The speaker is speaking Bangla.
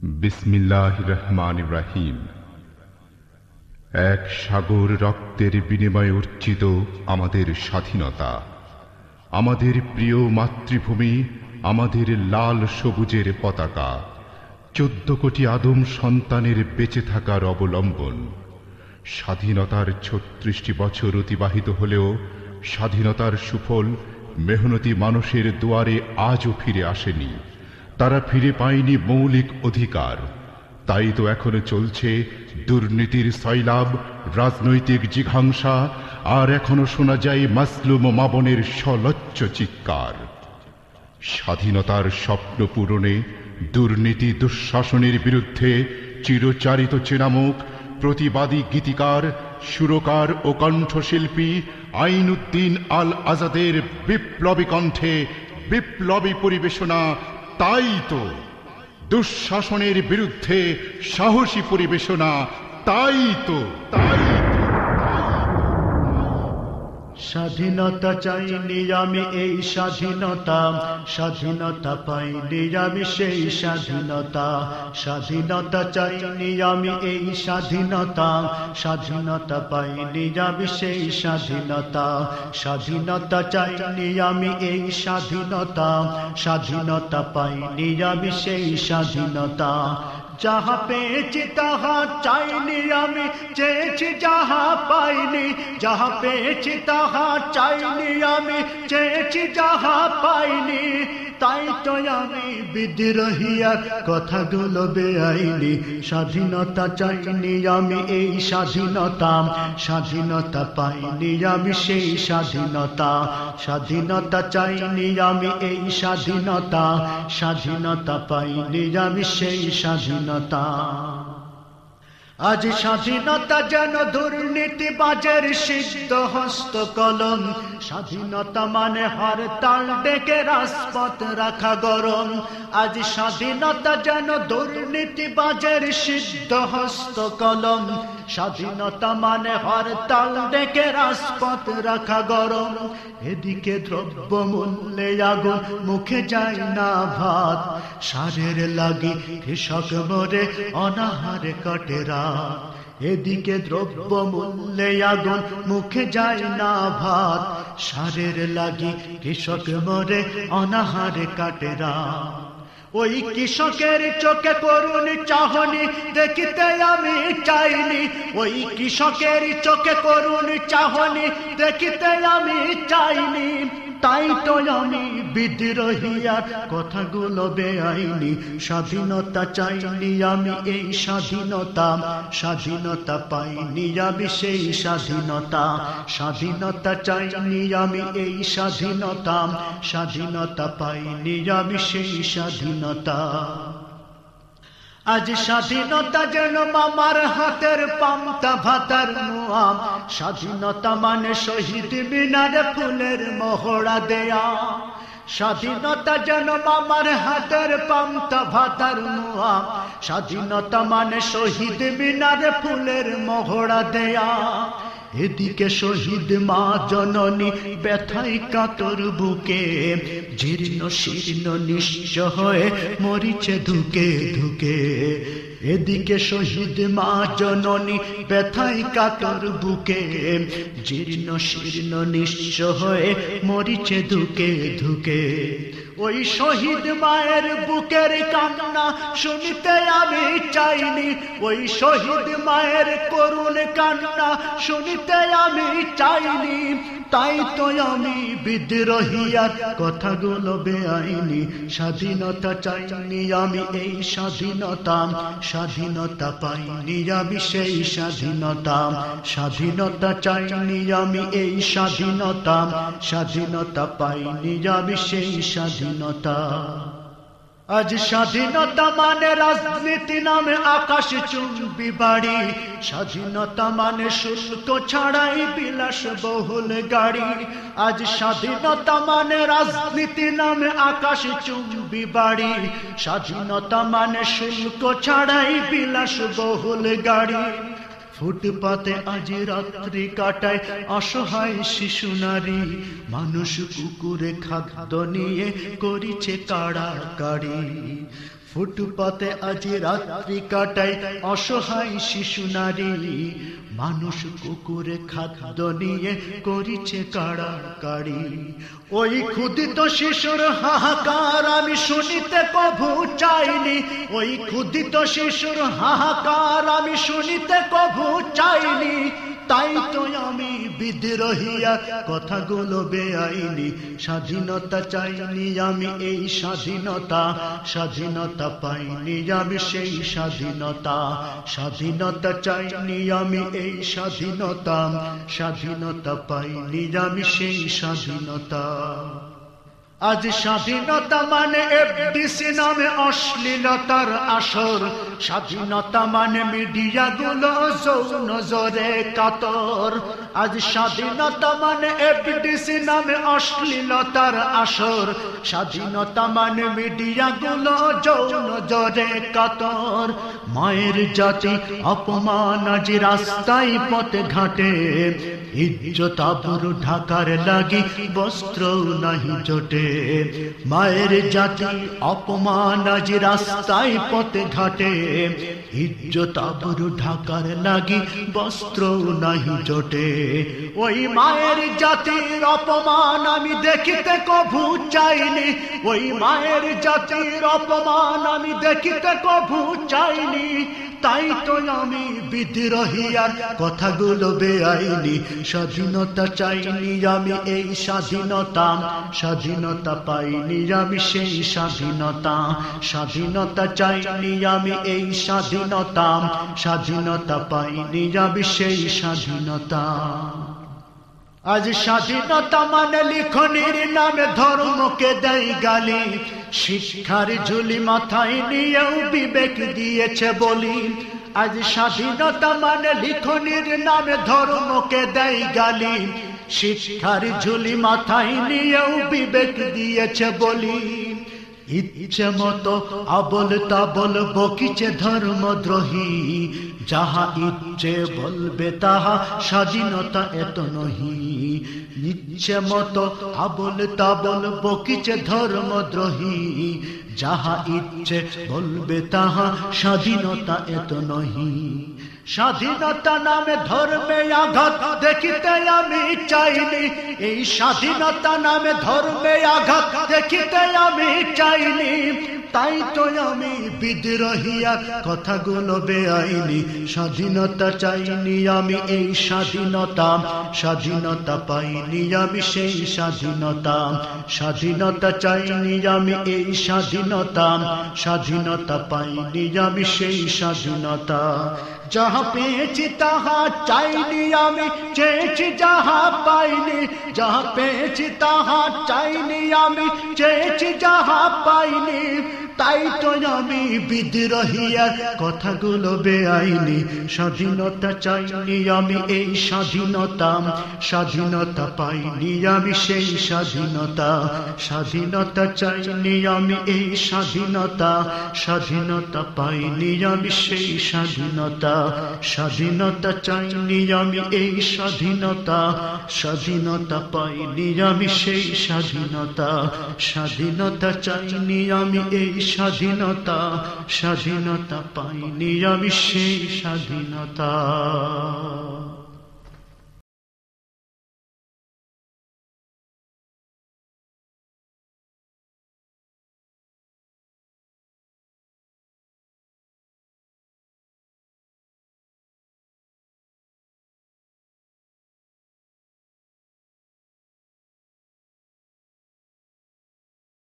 বিসমিল্লাহির রহমানির রহিম। এক সাগর রক্তের বিনিময়ে অর্জিত আমাদের স্বাধীনতা, আমাদের প্রিয় মাতৃভূমি, আমাদের লাল সবুজের পতাকা, 14 কোটি আদম সন্তানের বেঁচে থাকার অবলম্বন। স্বাধীনতার 36টি বছর অতিবাহিত হলেও স্বাধীনতার সুফল মেহনতি মানুষের দুয়ারে আজও ফিরে আসেনি। তারা ফিরে পায়নি মৌলিক অধিকার। তাই তো এখনো চলছে দুর্নীতির সয়লাব, রাজনৈতিক জিঘাংসা, আর এখনো শোনা যায় মাসলুম মা বোনের সলজ্জ চিৎকার। স্বাধীনতার স্বপ্ন পূরণে দুর্নীতি দুঃশাসনের বিরুদ্ধে চিরচারিত চেনামুখ প্রতিবাদী গীতিকার, সুরকার ও কণ্ঠশিল্পী আইনুদ্দিন আল আজাদের বিপ্লবী কণ্ঠে বিপ্লবী পরিবেশনা। তাই তো দুঃশাসনের বিরুদ্ধে সাহসী পরিবেশনা। তাই তো স্বাধীনতা চাইনি আমি এই স্বাধীনতা, স্বাধীনতা পাইনি আমি সেই স্বাধীনতা। স্বাধীনতা চাইনি আমি এই স্বাধীনতা, স্বাধীনতা পাইনি আমি সেই স্বাধীনতা। স্বাধীনতা চাইনি আমি এই স্বাধীনতা, স্বাধীনতা পাইনি আমি সেই স্বাধীনতা। যাহা পেয়েছি তাহা চাইনি আমি, চেয়েছি যাহা পাইনি। যাহা পেয়েছি তাহা চাইনি আমি, চেয়েছি যাহা পাইনি। তাই তো আমি বিদ্রোহীর কথাগুলো বেআইনি। স্বাধীনতা চাইনি আমি এই স্বাধীনতা, স্বাধীনতা পাইনি আমি সেই স্বাধীনতা। স্বাধীনতা চাইনি আমি এই স্বাধীনতা, স্বাধীনতা পাইনি আমি সেই স্বাধীনতা। আজ স্বাধীনতা যেন দুর্নীতিবাজের সিদ্ধ হস্ত কলম। স্বাধীনতা মানে হরতাল ডেকে রাজপথ রাখা গরম। আজ স্বাধীনতা যেন দুর্নীতিবাজের সিদ্ধ হস্ত কলম। স্বাধীনতা মানে হরতাল ডেকে রাজপথ রাখা গরম। এদিকে দ্রব্য মূল্যে আগুন, মুখে যায় না ভাত। সারের লাগি কৃষক মরে অনাহারে কাটে রাত। এদিকে দ্রব্য মূল্যে আগুন, মুখে যায় না ভাত। সারের লাগি কৃষক মরে অনাহারে কাটে রাত। ওই কৃষকের চোখে করুণ চাহনি দেখিতে আমি চাইনি। ওই কৃষকের চোখে করুণ চাহনি দেখিতে আমি চাইনি। তাই তো আমি বিদ্রোহীর কথাগুলো বেআইনি। স্বাধীনতা চাইনি আমি এই স্বাধীনতা, স্বাধীনতা পাইনি আমি সেই স্বাধীনতা। স্বাধীনতা চাইনি আমি এই স্বাধীনতা, স্বাধীনতা পাইনি আমি সেই স্বাধীনতা। আজ স্বাধীনতা যেন মামার হাতের পান্তা ভাতার মুয়াম। স্বাধীনতা মানে শহীদ মিনারে ফুলের মহড়া দেয়া। স্বাধীনতা যেন মামার হাতের পান্তা ভাতার মুয়াম। স্বাধীনতা মানে শহীদ মিনারে ফুলের মহড়া দেয়া। এদিকে শহীদ মা জননী ব্যথায় কাতর বুকে, জীর্ণ শীর্ণ নিঃস্ব হয়ে মরিছে ধুকে ধুকে। এদিকে শহীদ মা জননী ব্যথায় কাতর বুকে, জীর্ণ শীর্ণ নিঃস্ব হয়ে মরিছে ধুকে ধুকে। ওই শহীদ মায়ের বুকের কান্না শুনিতে আমি চাইনি। ওই শহীদ মায়ের করুণ কান্না শুনিতে আমি চাইনি। তাই তো আমি বিদ্রোহীর কথাগুলো বেআইনি। স্বাধীনতা চাইনি আমি এই স্বাধীনতা, স্বাধীনতা পাইনি আমি সেই স্বাধীনতা। স্বাধীনতা চাইনি আমি এই স্বাধীনতা, স্বাধীনতা পাইনি আমি সেই স্বাধীনতা। আজ স্বাধীনতা মানে রাজনীতি নামে আকাশ চুম্বি বাড়ি। স্বাধীনতা মানে শুল্ক ছাড়াই বিলাস বহুল গাড়ি। আজ স্বাধীনতা মানে রাজনীতি নামে আকাশ চুম্বি বাড়ি। স্বাধীনতা মানে শুল্ক ছাড়াই বিলাস বহুল গাড়ি। ফুটপাতে আজ রাত্রি কাটায় অসহায় শিশু নারী। মানুষ কুকুরে খাদ্য নিয়ে করিছে কাড়াকাড়ি। ফুটপাতে আজ রাত্রি কাটায় অসহায় শিশু নারী, মানুষ কুকুরে খাদ্য নিয়ে করিছে কাড়াকাড়ি। ওই ক্ষুদিত শিশুর হাহাকার আমি শুনিতে কভু চাইনি, ওই ক্ষুদিত শিশুর হাহাকার আমি শুনিতে কভু চাইনি। তাই তো আমি বিদ্রোহিয়া কথাগুলো বেআইনি, স্বাধীনতা চাইনি আমি এই স্বাধীনতা, স্বাধীনতা পাইনি আমি সেই স্বাধীনতা, স্বাধীনতা চাইনি আমি এই স্বাধীনতা, স্বাধীনতা পাইনি আমি সেই স্বাধীনতা। আজ স্বাধীনতা মানে এফডিসি নামে অশ্লীলতার আসর, স্বাধীনতা মানে মিডিয়াগুলো যৌন জোরে কাতর। আজ স্বাধীনতা মানে এফডিসি নামে অশ্লীলতার আসর, স্বাধীনতা মানে মিডিয়াগুলো যৌন জোরে কাতর। মায়ের জাতি অপমান আজ রাস্তায় পথে ঘাটে, ইজ্জত আবরু ঢাকার লাগি বস্ত্র নাহি জোটে। মায়ের জাতি অপমান আজ রাস্তায় পথে ঘাটে, ইজ্জত আবরু ঢাকার লাগি বস্ত্র নাহি জোটে। ওই মায়ের জাতির অপমান আমি দেখিতে কভু চাইনি, ওই মায়ের জাতির অপমান আমি দেখিতে কভু চাইনি। তাই তো আমি বিদ্রোহিয়ার কথাগুলো বেআইনি, স্বাধীনতা চাইনি আমি এই স্বাধীনতা, স্বাধীনতা পাইনি আমি সেই স্বাধীনতা, স্বাধীনতা চাইনি আমি এই স্বাধীনতা, স্বাধীনতা পাইনি আমি সেই স্বাধীনতা। আজ স্বাধীনতা মানে লিখনির নামে ধর্মকে দেয় গালি, শিক্ষার ঝুলি মাথায় নিয়েও বিবেক দিয়েছে বলি। আজ স্বাধীনতা মানে লিখনির নামে ধর্মকে দেয় গালি, শিক্ষার ঝুলি মাথায় নিয়েও বিবেক দিয়েছে বলি। ইচ্ছে মতো আবল তাবল বকিছে ধর্মদ্রোহী, যাহা ইচ্ছে বলবে তাহা স্বাধীনতা এত নহি। ইচ্ছে মতো আবল তাবল বকিছে ধর্মদ্রোহী, যাহা ইচ্ছে বলবে তাহা স্বাধীনতা এত নহি। স্বাধীনতা নামে ধর্মে আঘাত দেখিতে আমি চাইনি, এই স্বাধীনতা নামে ধর্মে আঘাত দেখিতে আমি চাইনি। তাই তো আমি বিদ্রোহিয়া কথাগুলো বেআইনি, স্বাধীনতা চাইনি আমি এই স্বাধীনতা, স্বাধীনতা পাইনি আমি সেই স্বাধীনতা, স্বাধীনতা চাইনি আমি এই স্বাধীনতা, স্বাধীনতা পাইনি আমি সেই স্বাধীনতা। যাহা পেয়েছি তাহা চাইনি আমি, চেয়েছি যাহা পাইনি, যাহা পেয়েছি তাহা চাইনি আমি, চেয়েছি যাহা পাইনি। তাই তো আমি বিদ্রোহিয়ার কথাগুলো বেআইনি, স্বাধীনতা চাইনি আমি এই স্বাধীনতা, স্বাধীনতা পাইনি আমি সেই স্বাধীনতা, স্বাধীনতা চাইনি আমি এই স্বাধীনতা, স্বাধীনতা পাইনি আমি সেই স্বাধীনতা, স্বাধীনতা চাইনি আমি এই স্বাধীনতা, স্বাধীনতা পাইনি আমি সেই স্বাধীনতা, স্বাধীনতা চাইনি আমি এই স্বাধীনতা, স্বাধীনতা পাইনি আমি সেই স্বাধীনতা।